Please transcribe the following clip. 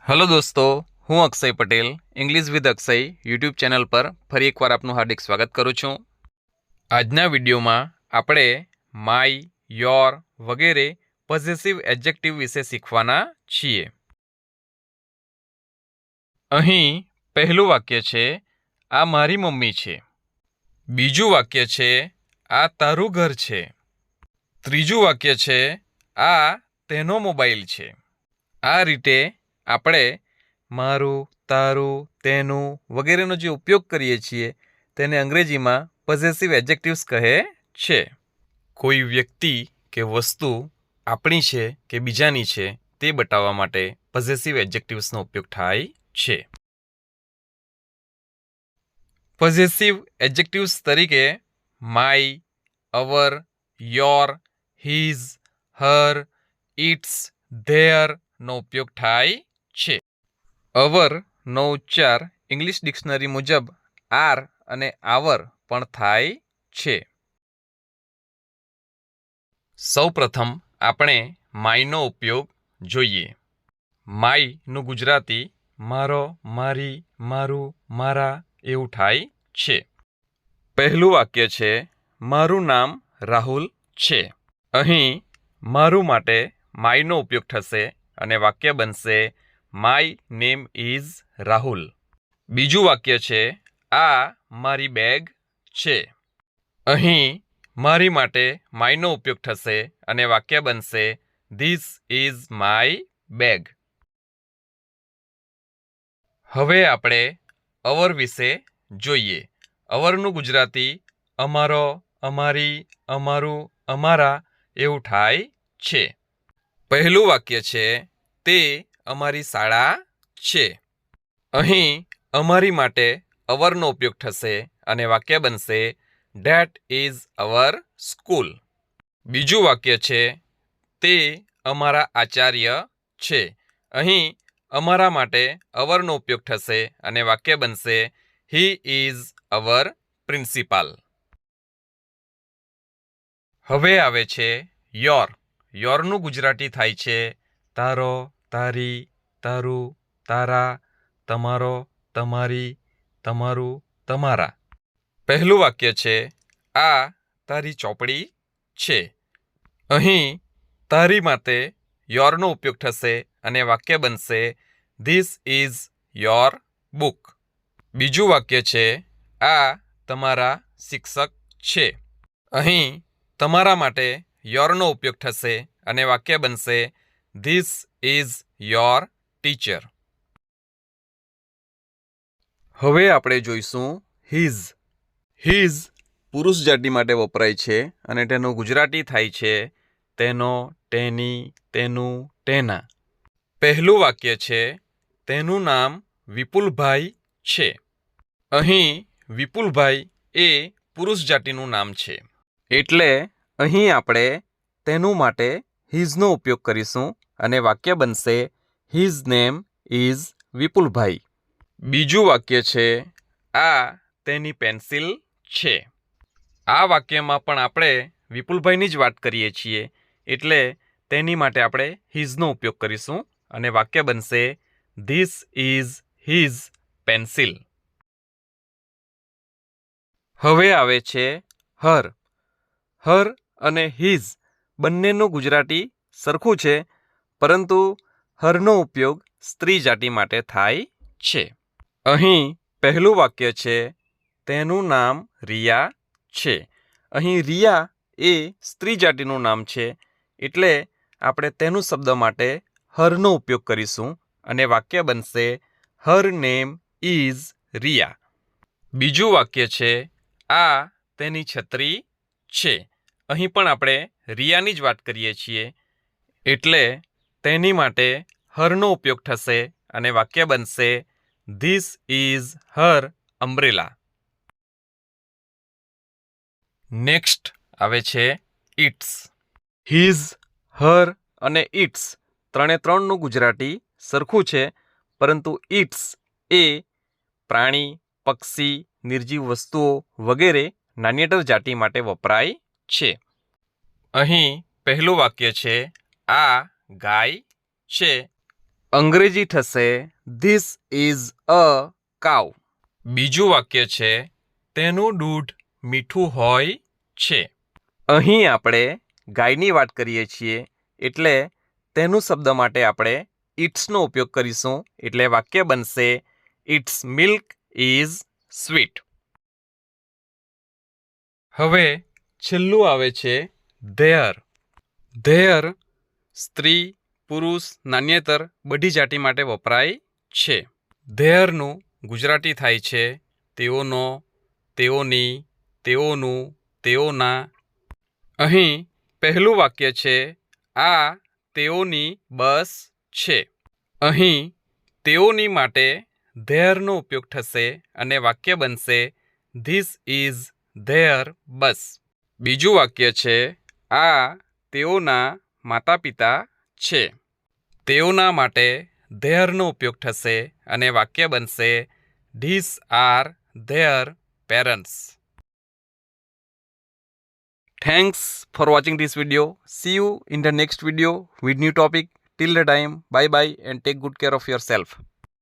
Hello दोस्तों, हूँ Akshay Patel English with Akshay YouTube channel पर फरी एक बार आपનું हार्दिक स्वागत करूँ છું। આજના વિડીયોમાં આપણે માય, યોર વગેરે પોઝેસિવ એડજેક્ટિવ વિશે શીખવાના છીએ। અહીં પહેલું વાક્ય છે આ મારી મમ્મી છે। બીજું વાક્ય છે આ તારું ઘર છે। ત્રીજું વાક્ય છે આ તેનો મોબાઈલ છે। આ રીતે આપણે મારું, તારું, તેનું વગેરેનો જે ઉપયોગ કરીએ છીએ તેને અંગ્રેજીમાં પોઝેસિવ એડજેક્ટિવ્સ કહે છે। કોઈ વ્યક્તિ કે વસ્તુ આપણી છે કે બીજાની છે તે બતાવવા માટે પોઝેસિવ એડજેક્ટિવ્સનો ઉપયોગ થાય છે। પોઝેસિવ એડજેક્ટિવ્સ તરીકે my, our, your, his, her, its, ધેયરનો ઉપયોગ થાય છે। અવરનો ઉચ્ચાર ઇંગ્લિશ ડિક્શનરી મુજબ આર અને આવર પણ થાય છે। સૌપ્રથમ આપણે માયનો ઉપયોગ જોઈએ। માયનું ગુજરાતી મારો, મારી, મારું, મારા એવું થાય છે। પહેલું વાક્ય છે મારું નામ રાહુલ છે। અહીં મારું માટે માયનો ઉપયોગ થશે અને વાક્ય બનશે માય નેમ ઇઝ રાહુલ। બીજું વાક્ય છે આ મારી બેગ છે। અહીં મારી માટે માયનો ઉપયોગ થશે અને વાક્ય બનશે ધીસ ઇઝ માય બેગ। હવે આપણે અવર વિશે જોઈએ। અવરનું ગુજરાતી અમારો, અમારી, અમારું, અમારા એવું થાય છે। પહેલું વાક્ય છે તે અમારી શાળા છે। અહીં અમારી માટે અવરનો ઉપયોગ થશે અને વાક્ય બનશે ધેટ ઇઝ અવર સ્કૂલ। બીજું વાક્ય છે તે અમારા આચાર્ય છે। અહીં અમારા માટે અવરનો ઉપયોગ થશે અને વાક્ય બનશે હી ઇઝ અવર પ્રિન્સિપાલ। હવે આવે છે યોર। યોરનું ગુજરાતી થાય છે તારો, તારી, તારું, તારા, તમારો, તમારી, તમારું, તમારા। પહેલું વાક્ય છે આ તારી ચોપડી છે। અહીં તારી માટે યોરનો ઉપયોગ થશે અને વાક્ય બનશે ધીસ ઇઝ યોર બુક। બીજું વાક્ય છે આ તમારા શિક્ષક છે। અહીં તમારા માટે યોરનો ઉપયોગ થશે અને વાક્ય બનશે ધીસ ઇઝ યોર ટીચર। હવે આપણે જોઈશું હિઝ। હિઝ પુરુષ જાતિ માટે વપરાય છે અને તેનું ગુજરાતી થાય છે તેનો, તેની, તેનું, તેના। પહેલું વાક્ય છે તેનું નામ વિપુલભાઈ છે। અહીં વિપુલભાઈ એ પુરુષ જાતિનું નામ છે એટલે અહીં આપણે તેનું માટે હિઝનો ઉપયોગ કરીશું અને વાક્ય બનશે હિઝ નેમ ઇઝ વિપુલભાઈ। બીજું વાક્ય છે આ તેની પેન્સિલ છે। આ વાક્યમાં પણ આપણે વિપુલભાઈની જ વાત કરીએ છીએ એટલે તેની માટે આપણે હિઝનો ઉપયોગ કરીશું અને વાક્ય બનશે ધીસ ઇઝ હિઝ પેન્સિલ। હવે આવે છે હર। હર અને હિઝ બંનેનું ગુજરાતી સરખું છે પરંતુ હરનો ઉપયોગ સ્ત્રી જાતિ માટે થાય છે। અહીં પહેલું વાક્ય છે તેનું નામ રિયા છે। અહીં રિયા એ સ્ત્રી જાતિનું નામ છે એટલે આપણે તેનું શબ્દ માટે હરનો ઉપયોગ કરીશું અને વાક્ય બનશે હર નેમ ઇઝ રિયા। બીજું વાક્ય છે આ તેની છત્રી છે। અહીં પણ આપણે રિયાની જ વાત કરીએ છીએ એટલે તેની માટે હરનો ઉપયોગ થશે અને વાક્ય બનશે this is her umbrella. Next આવે છે ઇટ્સ। હિઝ, હર અને ઇટ્સ ત્રણનું ગુજરાતી સરખું છે પરંતુ ઇટ્સ એ પ્રાણી, પક્ષી, નિર્જીવ વસ્તુઓ વગેરે નાન્યતર જાતિ માટે વપરાય છે। અહીં પહેલું વાક્ય છે આ ગાય છે। અંગ્રેજી થશે ધીસ ઇઝ અ કાઉ. બીજું વાક્ય છે તેનું દૂધ મીઠું હોય છે. અહીં આપણે ગાયની વાત કરીએ છીએ એટલે તેનું શબ્દ માટે આપણે ઇટ્સનો ઉપયોગ કરીશું એટલે વાક્ય બનશે ઇટ્સ મિલ્ક ઇઝ સ્વીટ. હવે છેલ્લું આવે છે ધેયર. ધેયર સ્ત્રી પુરુષ નાન્યતર બધી જાતિ માટે વપરાય છે. ધેયરનું ગુજરાતી થાય છે તેઓનો, તેઓની, તેઓનું, તેઓના. અહીં પહેલું વાક્ય છે આ તેઓની બસ છે. અહીં તેઓની માટે ધેયરનો ઉપયોગ થશે અને વાક્ય બનશે ધીસ ઇઝ ધેયર બસ. બીજું વાક્ય છે આ તેઓના માતા પિતા છે. તેઓના માટે ધેયરનો ઉપયોગ થશે અને વાક્ય બનશે this are their parents. Thanks for watching this video. See you in the next video with new topic. Till the time, bye bye and take good care of yourself.